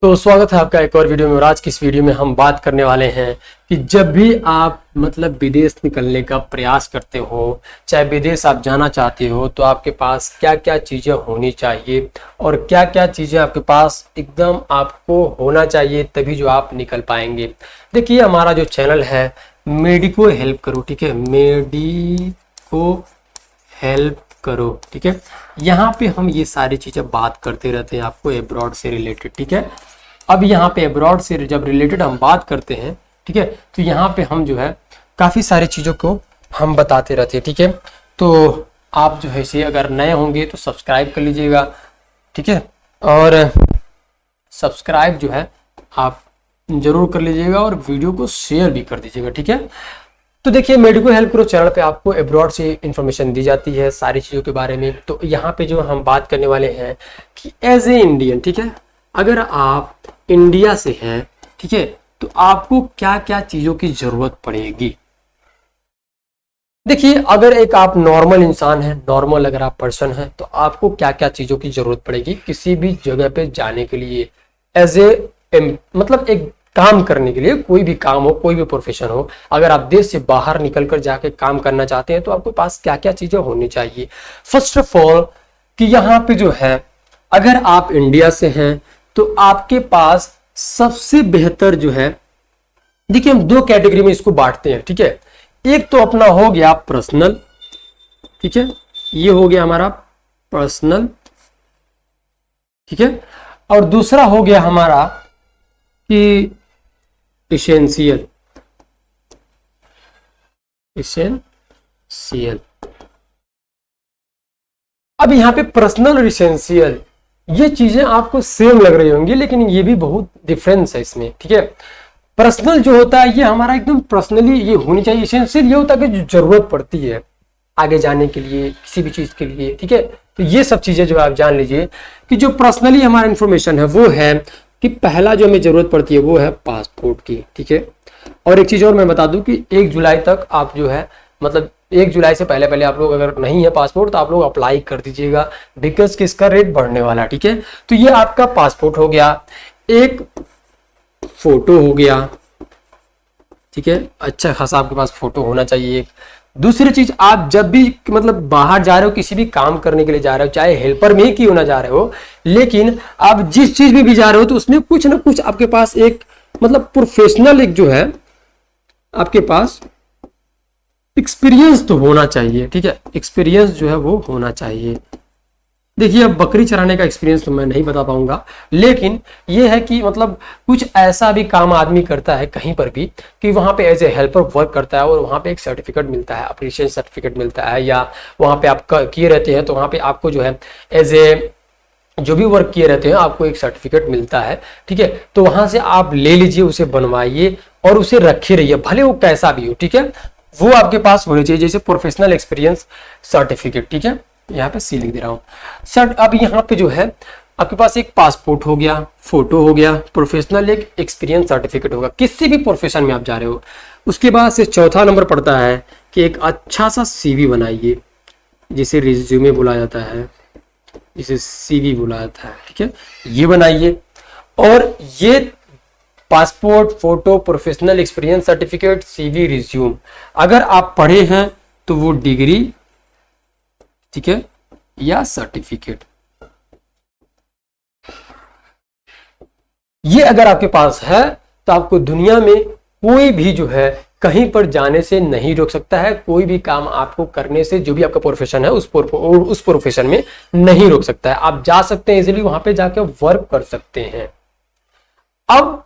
तो स्वागत है आपका एक और वीडियो में। और आज की इस वीडियो में हम बात करने वाले हैं कि जब भी आप विदेश निकलने का प्रयास करते हो, चाहे विदेश आप जाना चाहते हो, तो आपके पास क्या क्या चीज़ें होनी चाहिए और क्या क्या चीज़ें आपके पास एकदम आपको होना चाहिए, तभी जो आप निकल पाएंगे। देखिए, हमारा जो चैनल है मेडिको हेल्प करो, ठीक है, मेडिको हेल्प करो, ठीक है। यहाँ पे हम ये सारी चीज़ें बात करते रहते हैं आपको एब्रॉड से रिलेटेड, ठीक है। अब यहाँ पे एब्रॉड से जब रिलेटेड हम बात करते हैं, ठीक है, तो यहाँ पे हम जो है काफ़ी सारी चीज़ों को हम बताते रहते हैं, ठीक है। तो आप जो है इसे अगर नए होंगे तो सब्सक्राइब कर लीजिएगा, ठीक है, और सब्सक्राइब जो है आप जरूर कर लीजिएगा और वीडियो को शेयर भी कर दीजिएगा, ठीक है। तो देखिए, मेडिको हेल्प करो चैनल पे आपको एब्रॉड से इंफॉर्मेशन दी जाती है सारी चीज़ों के बारे में। तो यहाँ पे जो हम बात करने वाले हैं कि एज ए इंडियन, ठीक है, अगर आप इंडिया से हैं, ठीक है, तो आपको क्या क्या चीज़ों की ज़रूरत पड़ेगी। देखिए, अगर एक आप नॉर्मल इंसान हैं, नॉर्मल अगर आप पर्सन हैं, तो आपको क्या क्या चीज़ों की ज़रूरत पड़ेगी किसी भी जगह पे जाने के लिए। एज ए एक काम करने के लिए, कोई भी काम हो, कोई भी प्रोफेशन हो, अगर आप देश से बाहर निकलकर जाके काम करना चाहते हैं तो आपके पास क्या क्या चीजें होनी चाहिए। फर्स्ट ऑफ ऑल कि यहाँ पे जो है, अगर आप इंडिया से हैं तो आपके पास सबसे बेहतर जो है, देखिए हम दो कैटेगरी में इसको बांटते हैं, ठीक है। एक तो अपना हो गया पर्सनल, ठीक है, ये हो गया हमारा पर्सनल, ठीक है, और दूसरा हो गया हमारा कि इसेंशियल। अब यहाँ पे पर्सनल और इसेंशियल ये चीजें आपको सेम लग रही होंगी, लेकिन ये भी बहुत डिफरेंस है इसमें, ठीक है। पर्सनल जो होता है ये हमारा एकदम पर्सनली ये होनी चाहिए। इसेंशियल ये होता है कि जो जरूरत पड़ती है आगे जाने के लिए, किसी भी चीज के लिए, ठीक है। तो ये सब चीजें जो आप जान लीजिए कि जो पर्सनली हमारा इंफॉर्मेशन है वो है कि पहला जो हमें जरूरत पड़ती है वो है पासपोर्ट की, ठीक है। और एक चीज और मैं बता दूं कि 1 जुलाई तक आप जो है 1 जुलाई से पहले पहले आप लोग अगर नहीं है पासपोर्ट तो आप लोग अप्लाई कर दीजिएगा, बिकॉज कि इसका रेट बढ़ने वाला है, ठीक है। तो ये आपका पासपोर्ट हो गया, एक फोटो हो गया, ठीक है, अच्छा खासा आपके पास फोटो होना चाहिए एक। दूसरी चीज, आप जब भी बाहर जा रहे हो, किसी भी काम करने के लिए जा रहे हो, चाहे हेल्पर में ही क्यों ना जा रहे हो, लेकिन आप जिस चीज में भी जा रहे हो तो उसमें कुछ ना कुछ आपके पास एक प्रोफेशनल एक जो है आपके पास एक्सपीरियंस तो होना चाहिए, ठीक है। एक्सपीरियंस जो है वो होना चाहिए। देखिए, अब बकरी चराने का एक्सपीरियंस तो मैं नहीं बता पाऊंगा, लेकिन ये है कि कुछ ऐसा भी काम आदमी करता है कहीं पर भी कि वहां पे एज ए हेल्पर वर्क करता है और वहां पे एक सर्टिफिकेट मिलता है, अप्रिशिएशन सर्टिफिकेट मिलता है, या वहां पे आप किए रहते हैं तो वहां पे आपको जो है एज ए जो भी वर्क किए रहते हैं आपको एक सर्टिफिकेट मिलता है, ठीक है। तो वहां से आप ले लीजिए, उसे बनवाइए और उसे रखे रहिए, भले वो कैसा भी हो, ठीक है। वो आपके पास होने चाहिए, जैसे प्रोफेशनल एक्सपीरियंस सर्टिफिकेट, ठीक है। यहाँ पे सी लिख दे रहा हूँ सर। अब यहाँ पे जो है आपके पास एक पासपोर्ट हो गया, फोटो हो गया, प्रोफेशनल एक एक्सपीरियंस सर्टिफिकेट होगा किसी भी प्रोफेशन में आप जा रहे हो। उसके बाद से चौथा नंबर पड़ता है कि एक अच्छा सा सीवी बनाइए, जिसे रिज्यूमे बोला जाता है, जिसे सीवी बोला जाता है, ठीक है, ये बनाइए। और ये passport, photo, professional experience certificate, CV, resume, अगर आप पढ़े हैं तो वो डिग्री, ठीक है, या सर्टिफिकेट, ये अगर आपके पास है तो आपको दुनिया में कोई भी जो है कहीं पर जाने से नहीं रोक सकता है। कोई भी काम आपको करने से, जो भी आपका प्रोफेशन है उस प्रोफेशन में नहीं रोक सकता है। आप जा सकते हैं इजीली, वहां पे जाके वर्क कर सकते हैं। अब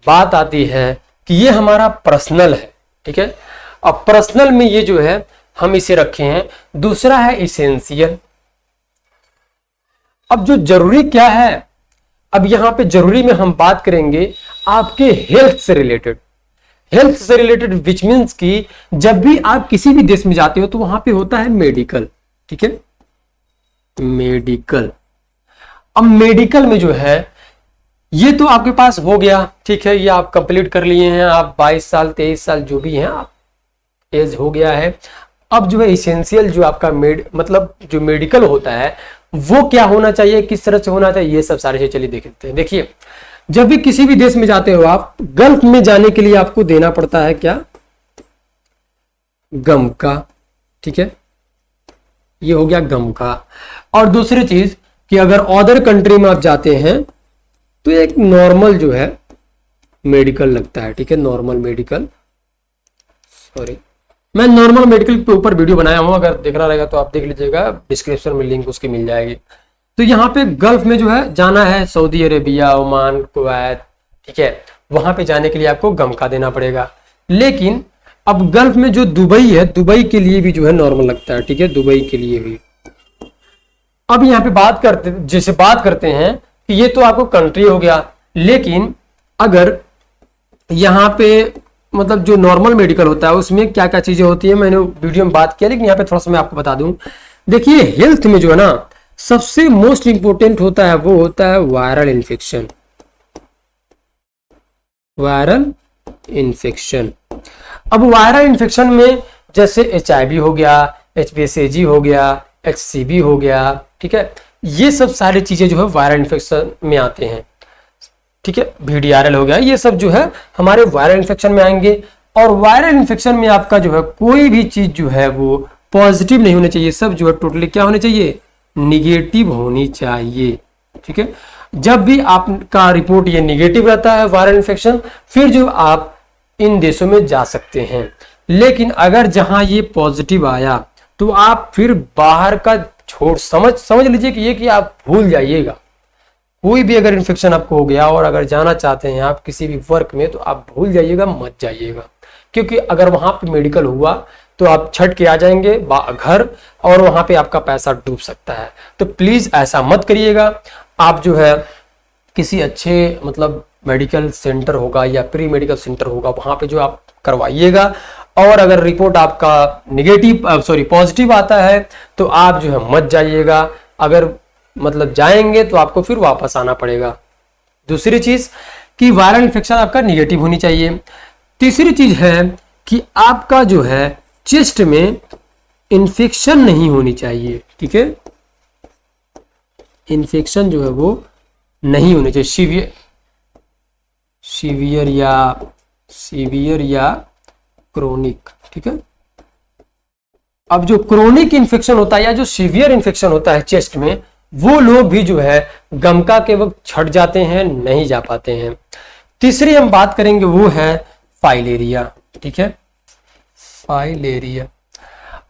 बात आती है कि ये हमारा पर्सनल है, ठीक है। अब पर्सनल में ये जो है हम इसे रखे हैं। दूसरा है इसेंशियल। अब जो जरूरी क्या है, अब यहां पे जरूरी में हम बात करेंगे आपके हेल्थ से रिलेटेड। हेल्थ से रिलेटेड विच मीन्स कि जब भी आप किसी भी देश में जाते हो तो वहां पे होता है मेडिकल, ठीक है, मेडिकल। अब मेडिकल में जो है ये तो आपके पास हो गया, ठीक है, ये आप कंप्लीट कर लिए हैं, आप 22 साल 23 साल जो भी हैं आप एज हो गया है। अब जो है इसेंशियल जो आपका जो मेडिकल होता है वो क्या होना चाहिए, किस तरह से होना चाहिए, ये सब सारी चीजें चलिए देखते हैं। देखिए, जब भी किसी भी देश में जाते हो आप, गल्फ में जाने के लिए आपको देना पड़ता है क्या, गमका, ठीक है, ये हो गया गमका। और दूसरी चीज कि अगर अदर कंट्री में आप जाते हैं तो एक नॉर्मल जो है मेडिकल लगता है, ठीक है, नॉर्मल मेडिकल, सॉरी मैं नॉर्मल मेडिकल के ऊपर वीडियो बनाया हूं, अगर देखना रहेगा तो आप देख लीजिएगा, डिस्क्रिप्शन में लिंक उसकी मिल जाएगी। तो यहाँ पे गल्फ में जो है जाना है, सऊदी अरेबिया, ओमान, कुवैत, ठीक है, वहां पे जाने के लिए आपको गमका देना पड़ेगा। लेकिन अब गल्फ में जो दुबई है, दुबई के लिए भी जो है नॉर्मल लगता है, ठीक है, दुबई के लिए भी। अब यहाँ पे बात करते हैं कि ये तो आपको कंट्री हो गया, लेकिन अगर यहाँ पे मतलब जो नॉर्मल मेडिकल होता है उसमें क्या क्या चीजें होती है, मैंने वीडियो में बात किया, लेकिन यहाँ पे थोड़ा सा मैं आपको बता दूं। देखिए हेल्थ में जो है ना सबसे मोस्ट इंपोर्टेंट होता है वो होता है वायरल इन्फेक्शन, वायरल इन्फेक्शन। अब वायरल इन्फेक्शन में जैसे HIV हो गया, HPSAG हो गया, HCV हो गया, ठीक है, ये सब सारी चीजें जो है वायरल इन्फेक्शन में आते हैं, ठीक है, VDRL हो गया, ये सब जो है हमारे वायरल इन्फेक्शन में आएंगे। और वायरल इन्फेक्शन में आपका जो है कोई भी चीज जो है वो पॉजिटिव नहीं होनी चाहिए, सब जो है टोटली क्या होने चाहिए, निगेटिव होनी चाहिए, ठीक है। जब भी आपका रिपोर्ट ये निगेटिव रहता है वायरल इन्फेक्शन, फिर जो आप इन देशों में जा सकते हैं। लेकिन अगर जहां ये पॉजिटिव आया तो आप फिर बाहर का समझ लीजिए कि ये कि आप भूल जाइएगा। कोई भी अगर इन्फेक्शन आपको हो गया और अगर जाना चाहते हैं आप किसी भी वर्क में, तो आप भूल जाइएगा, मत जाइएगा, क्योंकि अगर वहां पे मेडिकल हुआ तो आप छट के आ जाएंगे घर और वहां पे आपका पैसा डूब सकता है। तो प्लीज ऐसा मत करिएगा। आप जो है किसी अच्छे मतलब मेडिकल सेंटर होगा या प्री मेडिकल सेंटर होगा, वहां पे जो आप करवाइएगा। और अगर रिपोर्ट आपका पॉजिटिव आता है तो आप जो है मत जाइएगा। अगर मतलब जाएंगे तो आपको फिर वापस आना पड़ेगा। दूसरी चीज कि वायरल इन्फेक्शन आपका निगेटिव होनी चाहिए। तीसरी चीज है कि आपका जो है चेस्ट में इन्फेक्शन नहीं होनी चाहिए, ठीक है, इन्फेक्शन जो है वो नहीं होनी चाहिए, सीवियर या क्रोनिक, ठीक है। अब जो क्रोनिक इन्फेक्शन होता है या जो सीवियर इन्फेक्शन होता है चेस्ट में, वो लोग भी जो है गमका के वक्त छट जाते हैं, नहीं जा पाते हैं। तीसरी हम बात करेंगे वो है फाइलेरिया, ठीक है, फाइलेरिया।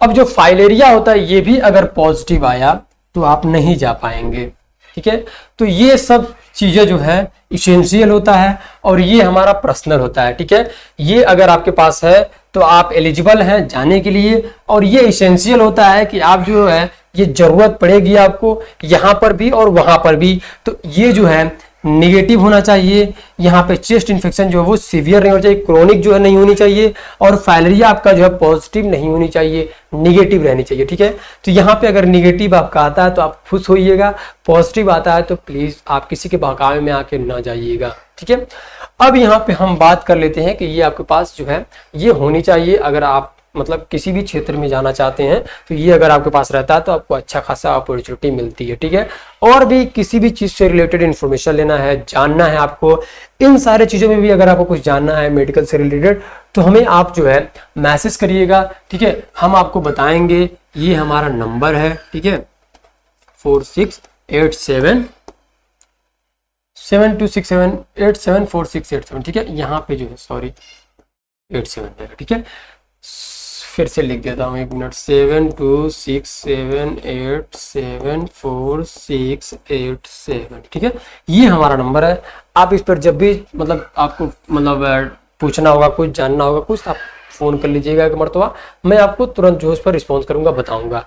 अब जो फाइलेरिया होता है ये भी अगर पॉजिटिव आया तो आप नहीं जा पाएंगे, ठीक है। तो ये सब चीजें जो है इसेंशियल होता है और ये हमारा पर्सनल होता है, ठीक है। ये अगर आपके पास है तो आप एलिजिबल हैं जाने के लिए, और ये इसेंशियल होता है कि आप जो है ये जरूरत पड़ेगी आपको यहाँ पर भी और वहां पर भी। तो ये जो है निगेटिव होना चाहिए। यहाँ पे चेस्ट इन्फेक्शन जो है वो सीवियर नहीं होना चाहिए, क्रोनिक जो है नहीं होनी चाहिए, और फाइलेरिया आपका जो है पॉजिटिव नहीं होनी चाहिए, निगेटिव रहनी चाहिए, ठीक है। तो यहाँ पे अगर निगेटिव आपका आता है तो आप खुश होइएगा, पॉजिटिव आता है तो प्लीज आप किसी के बहकावे में आके ना जाइएगा, ठीक है। अब यहाँ पे हम बात कर लेते हैं कि ये आपके पास जो है ये होनी चाहिए। अगर आप मतलब किसी भी क्षेत्र में जाना चाहते हैं तो ये अगर आपके पास रहता है तो आपको अच्छा खासा अपॉर्चुनिटी मिलती है, ठीक है। और भी किसी भी चीज से रिलेटेड इंफॉर्मेशन लेना है, जानना है आपको, इन सारे चीजों में भी अगर आपको कुछ जानना है मेडिकल से रिलेटेड, तो हमें आप जो है मैसेज करिएगा, ठीक है। हम आपको बताएंगे, ये हमारा नंबर है, ठीक है, 4687 ठीक है। यहाँ पे जो है 87 है, ठीक है। फिर से लिख देता हूँ, 1 मिनट, 7267874687, ठीक है। ये हमारा नंबर है। आप इस पर जब भी मतलब आपको मतलब पूछना होगा, कुछ जानना होगा, कुछ आप फोन कर लीजिएगा एक मरतबा, मैं आपको तुरंत जो उस पर रिस्पॉन्स करूंगा, बताऊंगा।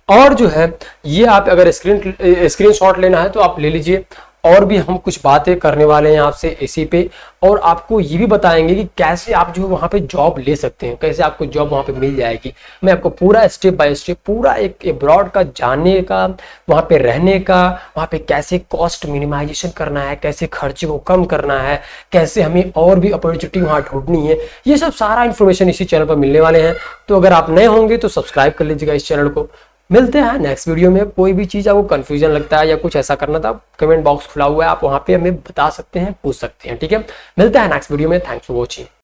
और जो है ये आप अगर स्क्रीनशॉट लेना है तो आप ले लीजिए। और भी हम कुछ बातें करने वाले हैं आपसे इसी पे, और आपको ये भी बताएंगे कि कैसे आप जो वहाँ पे जॉब ले सकते हैं, कैसे आपको जॉब वहाँ पे मिल जाएगी। मैं आपको पूरा स्टेप बाय स्टेप पूरा एक अब्रॉड का जानने का, वहाँ पे रहने का, वहाँ पे कैसे कॉस्ट मिनिमाइजेशन करना है, कैसे खर्चे को कम करना है, कैसे हमें और भी अपॉर्चुनिटी वहाँ ढूंढनी है, ये सब सारा इन्फॉर्मेशन इसी चैनल पर मिलने वाले हैं। तो अगर आप नए होंगे तो सब्सक्राइब कर लीजिएगा इस चैनल को, मिलते हैं नेक्स्ट वीडियो में। कोई भी चीज़ आपको कंफ्यूजन लगता है या कुछ ऐसा करना था, कमेंट बॉक्स खुला हुआ है, आप वहाँ पे हमें बता सकते हैं, पूछ सकते हैं, ठीक है। मिलते हैं नेक्स्ट वीडियो में। Thanks for watching.